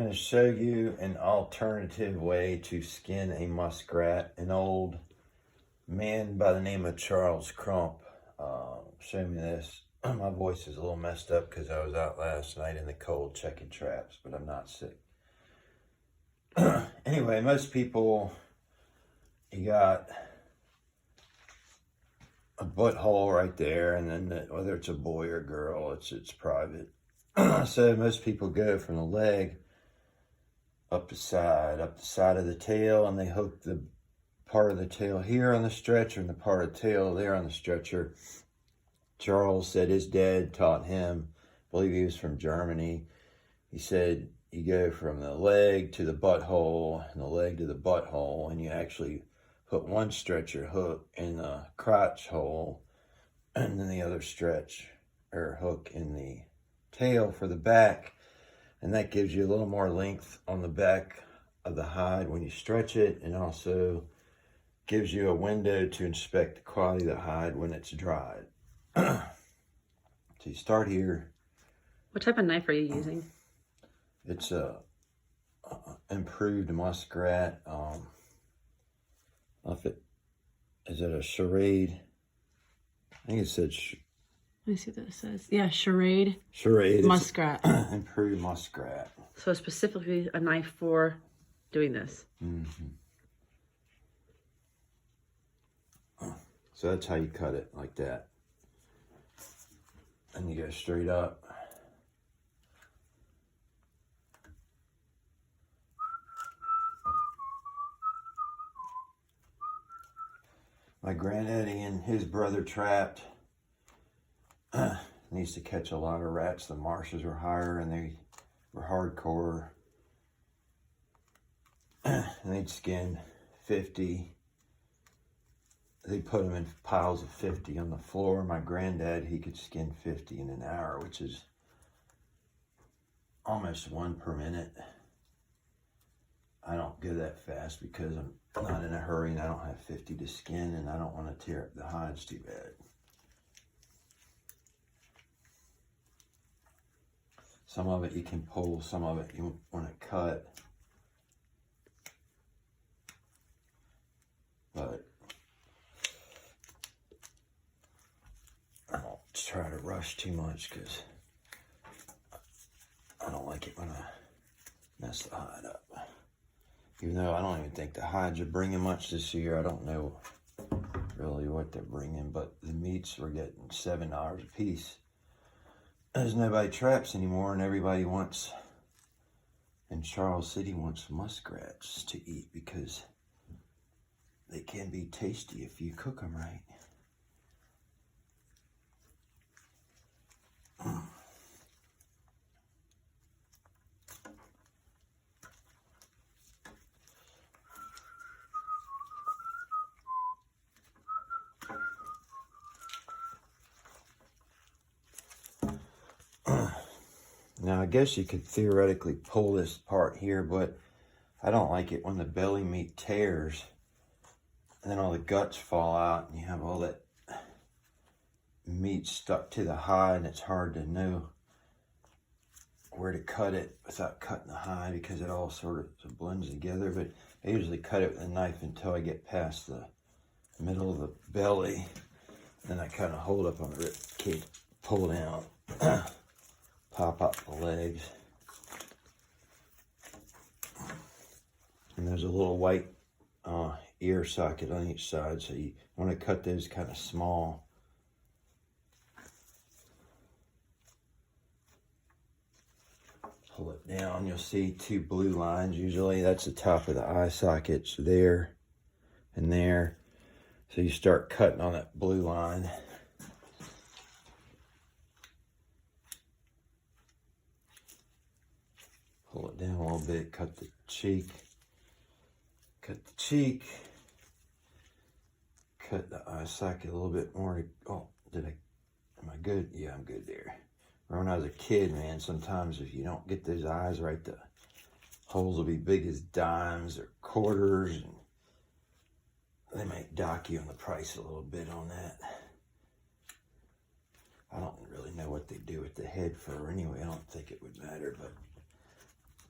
I'm going to show you an alternative way to skin a muskrat. An old man by the name of Charles Crump showed me this. My voice is a little messed up because I was out last night in the cold checking traps, but I'm not sick. Anyway, most people, you got a butthole right there, and then whether it's a boy or girl, it's private. So most people go from the leg up the side of the tail, and they hook the part of the tail here on the stretcher and the part of the tail there on the stretcher. Charles said his dad taught him, I believe he was from Germany. He said you go from the leg to the butthole and the leg to the butthole, and you actually put one stretcher hook in the crotch hole and then the other stretch or hook in the tail for the back. And that gives you a little more length on the back of the hide when you stretch it, and also gives you a window to inspect the quality of the hide when it's dried. So you start here. What type of knife are you using? It's a improved Muskrat. Is it a charade? I think it said. Let me see what it says. Yeah, charade. Charade. Muskrat. Improved Muskrat. So specifically a knife for doing this. Mm-hmm. So that's how you cut it, like that. And you go straight up. My granddaddy and his brother trapped. They used to catch a lot of rats. The marshes were higher and they were hardcore. And they'd skin 50. They put them in piles of 50 on the floor. My granddad, he could skin 50 in an hour, which is almost one per minute. I don't go that fast because I'm not in a hurry and I don't have 50 to skin, and I don't want to tear up the hides too bad. Some of it you can pull, some of it you want to cut. But I don't try to rush too much because I don't like it when I mess the hide up. Even though I don't even think the hides are bringing much this year. I don't know really what they're bringing, but the meats were getting $7 a piece. There's nobody traps anymore, and everybody wants, in Charles City, wants muskrats to eat because they can be tasty if you cook them right. Now, I guess you could theoretically pull this part here, but I don't like it when the belly meat tears and then all the guts fall out and you have all that meat stuck to the hide, and it's hard to know where to cut it without cutting the hide because it all sort of blends together. But I usually cut it with a knife until I get past the middle of the belly. Then I kind of hold up on the rib cage, pull down. Pop up the legs, and there's a little white ear socket on each side, so you want to cut those kind of small. Pull it down, you'll see two blue lines usually. That's the top of the eye sockets there and there. So you start cutting on that blue line. Pull it down a little bit, cut the cheek, cut the eye socket a little bit more. Oh, am I good? Yeah, I'm good there. When I was a kid, man, sometimes if you don't get those eyes right, the holes will be big as dimes or quarters, and they might dock you on the price a little bit on that. I don't really know what they do with the head fur anyway. I don't think it would matter, but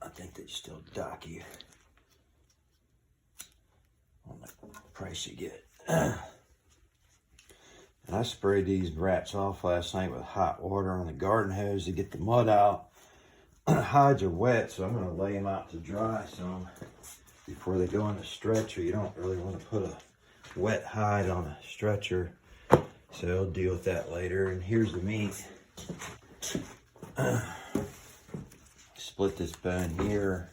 I think they still dock you on the price you get. And I sprayed these rats off last night with hot water on the garden hose to get the mud out. Hides are wet, so I'm going to lay them out to dry some before they go on the stretcher. You don't really want to put a wet hide on a stretcher, so I'll deal with that later. And here's the meat. Split this bone here,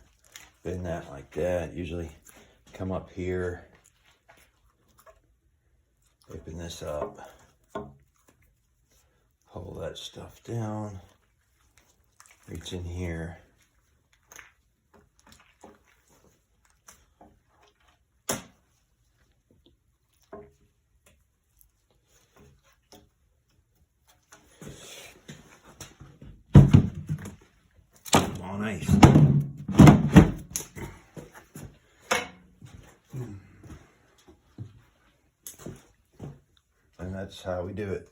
bend that like that. Usually come up here, open this up, pull that stuff down, reach in here. Oh, nice. And that's how we do it.